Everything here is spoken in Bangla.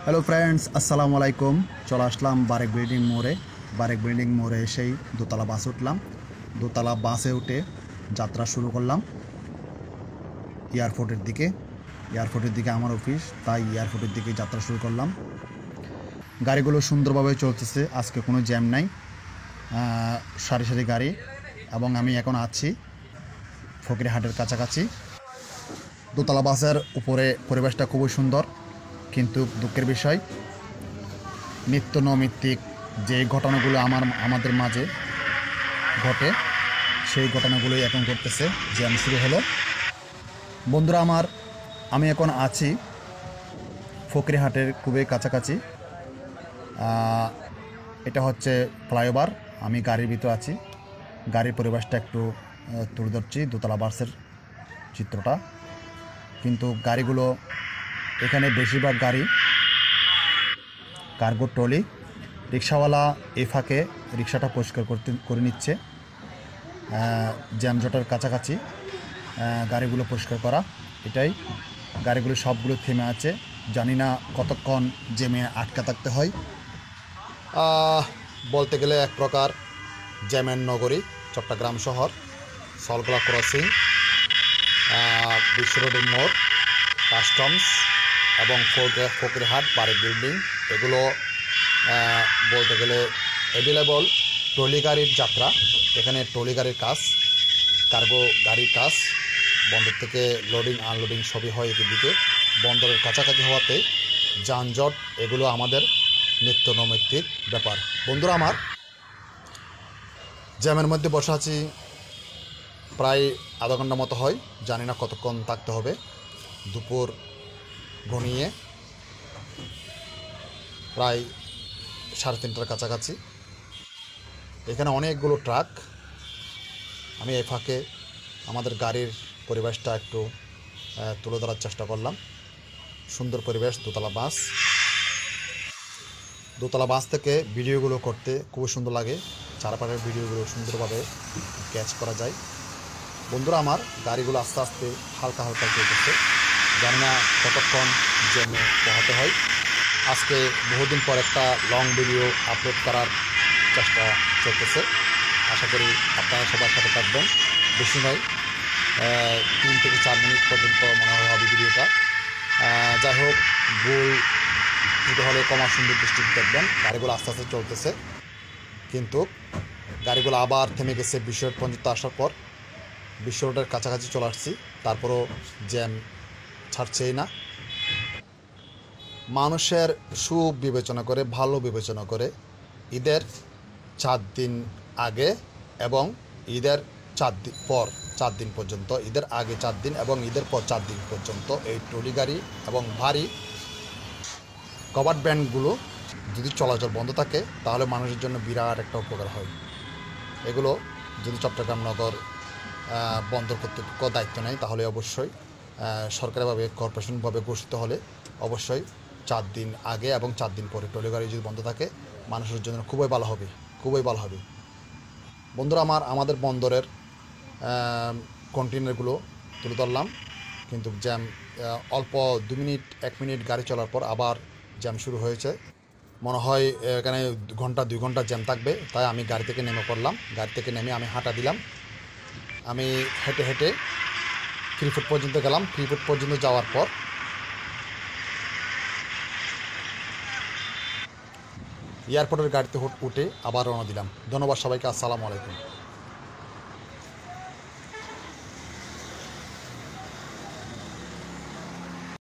হ্যালো ফ্রেন্ডস, আসসালামু আলাইকুম। চলে আসলাম বারেক বিল্ডিং মোড়ে। বারেক বিল্ডিং মোড়ে এসেই দোতলা বাস উঠলাম। দোতলা বাসে উঠে যাত্রা শুরু করলাম এয়ারপোর্টের দিকে। এয়ারপোর্টের দিকে আমার অফিস, তাই এয়ারপোর্টের দিকে যাত্রা শুরু করলাম। গাড়িগুলো সুন্দরভাবে চলতেছে, আজকে কোনো জ্যাম নাই। সারি সারি গাড়ি, এবং আমি এখন আছি ফকিরহাটের কাছাকাছি। দোতলা বাসের উপরে পরিবেশটা খুবই সুন্দর, কিন্তু দুঃখের বিষয় নিত্য নৈমিত্তিক যে ঘটনাগুলো আমাদের মাঝে ঘটে, সেই ঘটনাগুলোই এখন ঘটতেছে। জ্যাম শুরু হলো। বন্ধুরা আমার, আমি এখন আছি ফকিরহাটের খুবই কাছাকাছি। এটা হচ্ছে ফ্লাইওভার। আমি গাড়ির ভিতর আছি। গাড়ির পরিবেশটা একটু তুলে ধরছি, দোতলা বাসের চিত্রটা। কিন্তু গাড়িগুলো এখানে বেশিরভাগ গাড়ি কার্গো ট্রলি। রিক্সাওয়ালা এই ফাঁকে রিক্সাটা পরিষ্কার করে নিচ্ছে। জ্যামজটের কাছাকাছি গাড়িগুলো পরিষ্কার করা, এটাই। গাড়িগুলো সবগুলো থেমে আছে, জানি না কতক্ষণ জ্যামে আটকা থাকতে হয়। বলতে গেলে এক প্রকার জ্যামের নগরী চট্টগ্রাম শহর। সলগোলা ক্রসিং, বিশ্ব রোডের মোড়, কাস্টমস এবং ফকিরহাট বারেক বিল্ডিং, এগুলো বলতে গেলে অ্যাভেলেবল ট্রলি গাড়ির যাত্রা। এখানে ট্রলি গাড়ির কাজ, কার্গো গাড়ির কাজ, বন্দর থেকে লোডিং আনলোডিং সবই হয় এদিকে। বন্দরের কাছাকাছি হওয়াতে যানজট, এগুলো আমাদের নিত্য নৈমিত্তিক ব্যাপার। বন্ধুরা আমার, জ্যামের মধ্যে বসে আছি প্রায় আধা ঘন্টা মতো হয়, জানি না কতক্ষণ থাকতে হবে। দুপুর ঘনিয়ে প্রায় 3:30টার কাছাকাছি। এখানে অনেকগুলো ট্রাক। আমি এই ফাঁকে আমাদের গাড়ির পরিবেশটা একটু তুলে ধরার চেষ্টা করলাম। সুন্দর পরিবেশ, দোতলা বাস। দোতলা বাস থেকে ভিডিওগুলো করতে খুবই সুন্দর লাগে। চারপাশের ভিডিওগুলো সুন্দরভাবে ক্যাচ করা যায়। বন্ধুরা আমার, গাড়িগুলো আস্তে আস্তে হালকা হালকা চলতেছে, জানি না কতক্ষণ জ্যামে পোহাতে হয়। আজকে বহুদিন পর একটা লং ভিডিও আপলোড করার চেষ্টা চলতেছে। আশা করি আপনারা সবার সাথে থাকবেন। বেশি নয়, 3 থেকে 4 মিনিট পর্যন্ত মনে হয় হবে ভিডিওটা। যাই হোক, ভুল যদি হলে কমা সুন্দর দৃষ্টিতে দেখবেন। গাড়িগুলো আস্তে আস্তে চলতেছে, কিন্তু গাড়িগুলো আবার থেমে গেছে বিশ্ব রোড পর্যন্ত আসার পর। বিশ্ব রোডের কাছাকাছি চলে আসছি, তারপরও জ্যাম ছাড়ছেই না। মানুষের সুবিবেচনা করে, ভালো বিবেচনা করে ঈদের 4 দিন আগে এবং ঈদের 4 দিন পর 4 দিন পর্যন্ত, ঈদের আগে 4 দিন এবং ঈদের পর 4 দিন পর্যন্ত এই ট্রলি গাড়ি এবং ভারী কভার্ড ভ্যানগুলো যদি চলাচল বন্ধ থাকে, তাহলে মানুষের জন্য বিরাট একটা উপকার হয়। এগুলো যদি চট্টগ্রাম নগর বন্দর কর্তৃপক্ষ দায়িত্ব নেয়, তাহলে অবশ্যই সরকারিভাবে কর্পোরেশনভাবে ঘোষিত হলে অবশ্যই 4 দিন আগে এবং 4 দিন পরে ট্রলি গাড়ি যদি বন্ধ থাকে, মানুষের জন্য খুবই ভালো হবে, খুবই ভালো হবে। বন্ধুরা আমার, আমাদের বন্দরের কন্টেনারগুলো তুলে ধরলাম, কিন্তু জ্যাম অল্প 2 মিনিট 1 মিনিট গাড়ি চলার পর আবার জ্যাম শুরু হয়েছে। মনে হয় এখানে 2 ঘন্টা জ্যাম থাকবে। তাই আমি গাড়ি থেকে নেমে পড়লাম। গাড়ি থেকে নেমে আমি হাঁটা দিলাম। আমি হেঁটে হেঁটে 3 ফুট পর্যন্ত গেলাম। 3 ফুট পর্যন্ত যাওয়ার পর এয়ারপোর্টের গাড়িতে উঠে আবার রওনা দিলাম। ধন্যবাদ সবাইকে। আসসালামু আলাইকুম।